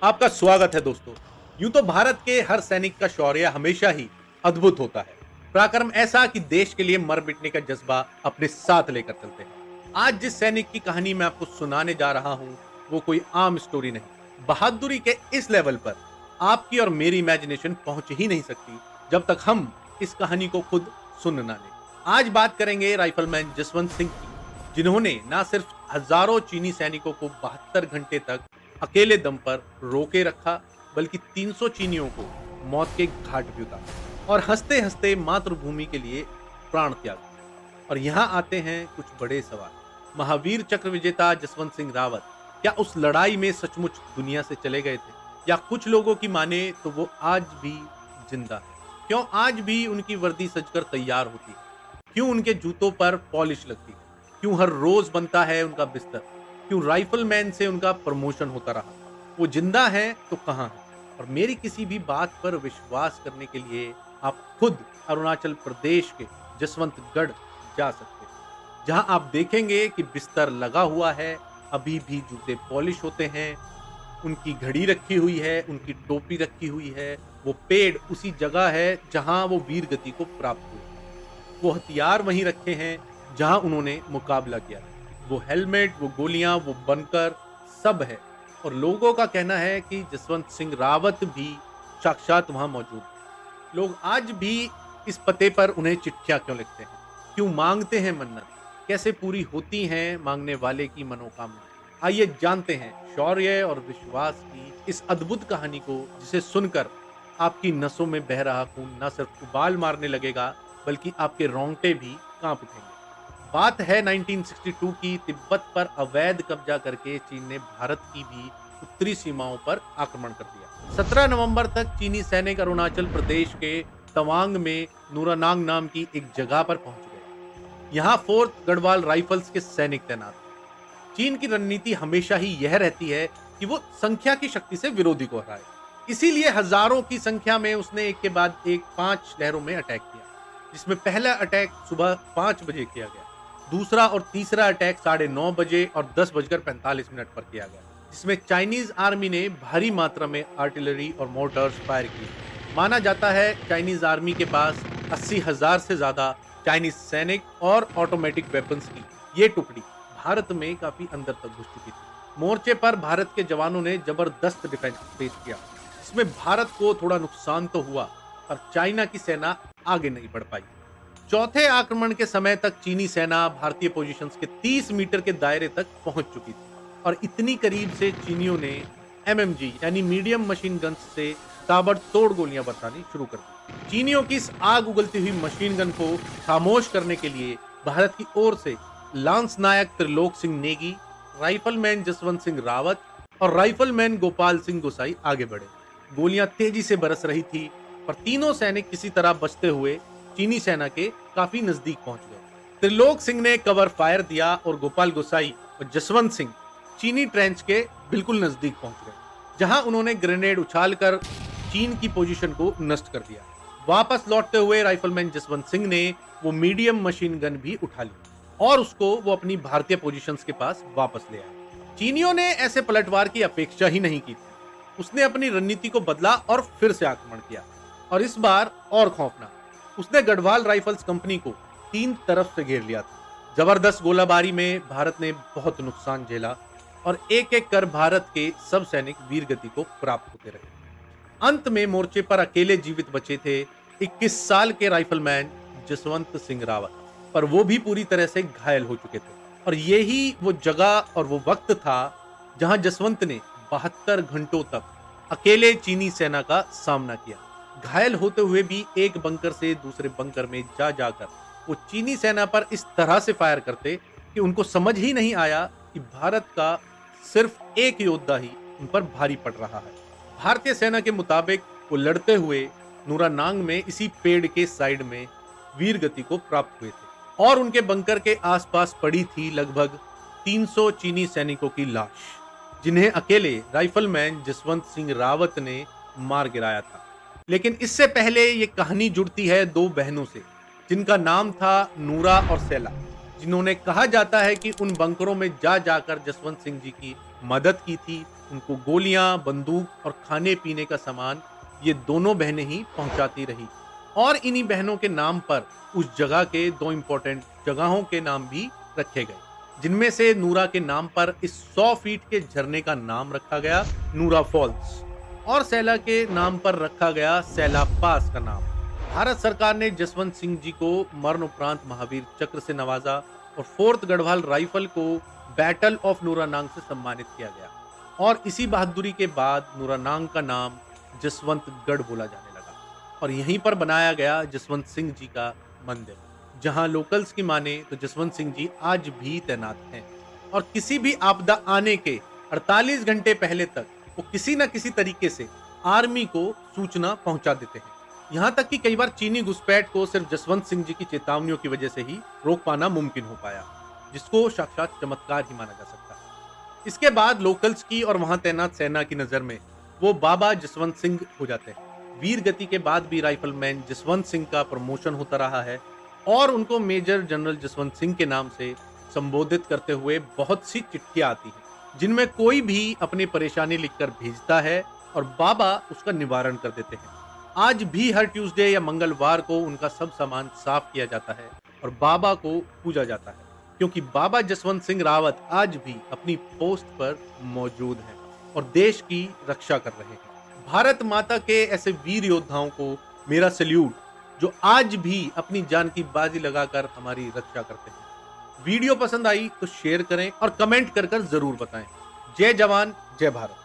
आपका स्वागत है दोस्तों। यूं तो भारत के हर सैनिक का शौर्य हमेशा ही अद्भुत होता है। पराक्रम ऐसा कि देश के लिए मर मिटने का जज्बा अपने साथ लेकर चलते हैं। आज जिस सैनिक की कहानी मैं आपको सुनाने जा रहा हूं, वो कोई आम स्टोरी नहीं। बहादुरी के इस लेवल पर आपकी और मेरी इमेजिनेशन पहुंच ही नहीं सकती जब तक हम इस कहानी को खुद सुन ना लें। आज बात करेंगे राइफलमैन जसवंत सिंह की, जिन्होंने न सिर्फ हजारों चीनी सैनिकों को 72 घंटे तक अकेले दम पर रोके रखा, बल्कि 300 चीनियों को मौत के घाट भी उतारा और हंसते हंसते मातृभूमि के लिए प्राण त्याग दिया। और यहाँ आते हैं कुछ बड़े सवाल। महावीर चक्र विजेता जसवंत सिंह रावत क्या उस लड़ाई में सचमुच दुनिया से चले गए थे, या कुछ लोगों की माने तो वो आज भी जिंदा है? क्यों आज भी उनकी वर्दी सजकर तैयार होती है? क्यों उनके जूतों पर पॉलिश लगती है? क्यों हर रोज बनता है उनका बिस्तर? क्यों राइफलमैन से उनका प्रमोशन होता रहा? वो जिंदा है तो कहां है? और मेरी किसी भी बात पर विश्वास करने के लिए आप खुद अरुणाचल प्रदेश के जसवंतगढ़ जा सकते हैं, जहां आप देखेंगे कि बिस्तर लगा हुआ है, अभी भी जूते पॉलिश होते हैं, उनकी घड़ी रखी हुई है, उनकी टोपी रखी हुई है, वो पेड़ उसी जगह है जहां वो वीर गति को प्राप्त हुए, वो हथियार वहीं रखे हैं जहां उन्होंने मुकाबला किया। वो हेलमेट, वो गोलियां, वो बनकर सब है। और लोगों का कहना है कि जसवंत सिंह रावत भी साक्षात वहां मौजूद है। लोग आज भी इस पते पर उन्हें चिट्ठियां क्यों लिखते हैं, क्यों मांगते हैं मन्नत, कैसे पूरी होती हैं मांगने वाले की मनोकामना? आइए जानते हैं शौर्य और विश्वास की इस अद्भुत कहानी को, जिसे सुनकर आपकी नसों में बह रहा खून न सिर्फ उबाल मारने लगेगा, बल्कि आपके रोंगटे भी कांप उठेंगे। बात है 1962 की। तिब्बत पर अवैध कब्जा करके चीन ने भारत की भी उत्तरी सीमाओं पर आक्रमण कर दिया। 17 नवंबर तक चीनी सैनिक अरुणाचल प्रदेश के तवांग में नूरानांग नाम की एक जगह पर पहुंच गए। यहाँ 4th गढ़वाल राइफल्स के सैनिक तैनात थे। चीन की रणनीति हमेशा ही यह रहती है कि वो संख्या की शक्ति से विरोधी को हराए। इसीलिए हजारों की संख्या में उसने एक के बाद एक 5 लहरों में अटैक किया, जिसमें पहला अटैक सुबह 5 बजे किया गया, दूसरा और तीसरा अटैक 9:30 बजे और 10:45 पर किया गया, जिसमें चाइनीज आर्मी ने भारी मात्रा में आर्टिलरी और मोर्टार्स फायर किए। माना जाता है चाइनीज आर्मी के पास 80,000 से ज्यादा चाइनीज सैनिक और ऑटोमेटिक वेपन्स की ये टुकड़ी भारत में काफी अंदर तक घुस चुकी थी। मोर्चे पर भारत के जवानों ने जबरदस्त डिफेंस पेश किया, जिसमें भारत को थोड़ा नुकसान तो हुआ, पर चाइना की सेना आगे नहीं बढ़ पाई। चौथे आक्रमण के समय तक चीनी सेना भारतीय पोजीशंस के 30 मीटर के दायरे तक पहुंच चुकी थी, और इतनी करीब से चीनियों ने एमएमजी यानी मीडियम मशीन गन्स से ताबड़तोड़ गोलियां बरसानी शुरू कर दी। चीनियों की इस आग उगलती हुई मशीन गन को खामोश करने के लिए भारत की ओर से लांस नायक त्रिलोक सिंह नेगी, राइफलमैन जसवंत सिंह रावत और राइफलमैन गोपाल सिंह गोसाई आगे बढ़े। गोलियां तेजी से बरस रही थी, पर तीनों सैनिक किसी तरह बचते हुए चीनी सेना के काफी नजदीक पहुंच गए। त्रिलोक सिंह ने कवर फायर दिया और गोपाल गोसाई और जसवंत सिंह चीनी ट्रेंच के बिल्कुल नजदीक पहुंच गए, जहां उन्होंने ग्रेनेड उछालकर चीन की पोजीशन को नष्ट कर दिया। वापस लौटते हुए राइफलमैन जसवंत सिंह ने वो मीडियम मशीन गन भी उठा ली और उसको वो अपनी भारतीय पोजीशंस के पास वापस ले आए। चीनियों ने ऐसे पलटवार की अपेक्षा ही नहीं की थी। उसने अपनी रणनीति को बदला और फिर से आक्रमण किया, और इस बार और खौफनाक। उसने गढ़वाल राइफल्स कंपनी को 3 तरफ से घेर लिया था। जबरदस्त गोलाबारी में भारत ने बहुत नुकसान झेला, और एक एक कर भारत के सब सैनिक वीरगति को प्राप्त होते रहे। अंत में मोर्चे पर अकेले जीवित बचे थे 21 साल के राइफलमैन जसवंत सिंह रावत, पर वो भी पूरी तरह से घायल हो चुके थे। और यही वो जगह और वो वक्त था जहां जसवंत ने 72 घंटों तक अकेले चीनी सेना का सामना किया। घायल होते हुए भी एक बंकर से दूसरे बंकर में जा जाकर वो चीनी सेना पर इस तरह से फायर करते कि उनको समझ ही नहीं आया कि भारत का सिर्फ एक योद्धा ही उन पर भारी पड़ रहा है। भारतीय सेना के मुताबिक वो लड़ते हुए नूरानांग में इसी पेड़ के साइड में वीर गति को प्राप्त हुए थे, और उनके बंकर के आसपास पड़ी थी लगभग 300 चीनी सैनिकों की लाश, जिन्हें अकेले राइफलमैन जसवंत सिंह रावत ने मार गिराया था। लेकिन इससे पहले ये कहानी जुड़ती है 2 बहनों से, जिनका नाम था नूरा और सैला, जिन्होंने कहा जाता है कि उन बंकरों में जा जाकर जसवंत सिंह जी की मदद की थी उनको गोलियां, बंदूक और खाने पीने का सामान ये दोनों बहनें ही पहुंचाती रही। और इन्हीं बहनों के नाम पर उस जगह के दो इंपॉर्टेंट जगहों के नाम भी रखे गए, जिनमें से नूरा के नाम पर इस 100 फीट के झरने का नाम रखा गया नूरा फॉल्स, और सैला के नाम पर रखा गया सैला पास का नाम। भारत सरकार ने जसवंत सिंह जी को मरणोपरांत महावीर चक्र से नवाजा और फोर्थ गढ़वाल राइफल को बैटल ऑफ नूरानांग से सम्मानित किया गया, और इसी बहादुरी के बाद नूरानांग का नाम जसवंतगढ़ बोला जाने लगा और यहीं पर बनाया गया जसवंत सिंह जी का मंदिर, जहां लोकल्स की माने तो जसवंत सिंह जी आज भी तैनात हैं और किसी भी आपदा आने के 48 घंटे पहले तक वो किसी न किसी तरीके से आर्मी को सूचना पहुंचा देते हैं। यहां तक कि कई बार चीनी घुसपैठ को सिर्फ जसवंत सिंह जी की चेतावनियों की वजह से ही रोक पाना मुमकिन हो पाया, जिसको साक्षात चमत्कार ही माना जा सकता है। इसके बाद लोकल्स की और वहां तैनात सेना की नजर में वो बाबा जसवंत सिंह हो जाते हैं। वीर गति के बाद भी राइफलमैन जसवंत सिंह का प्रमोशन होता रहा है और उनको मेजर जनरल जसवंत सिंह के नाम से संबोधित करते हुए बहुत सी चिट्ठियां आती हैं, जिनमें कोई भी अपनी परेशानी लिखकर भेजता है और बाबा उसका निवारण कर देते हैं। आज भी हर ट्यूसडे या मंगलवार को उनका सब सामान साफ किया जाता है और बाबा को पूजा जाता है, क्योंकि बाबा जसवंत सिंह रावत आज भी अपनी पोस्ट पर मौजूद हैं और देश की रक्षा कर रहे हैं। भारत माता के ऐसे वीर योद्धाओं को मेरा सैल्यूट, जो आज भी अपनी जान की बाजी लगाकर हमारी रक्षा करते हैं। वीडियो पसंद आई तो शेयर करें और कमेंट कर जरूर बताएं। जय जवान जय भारत।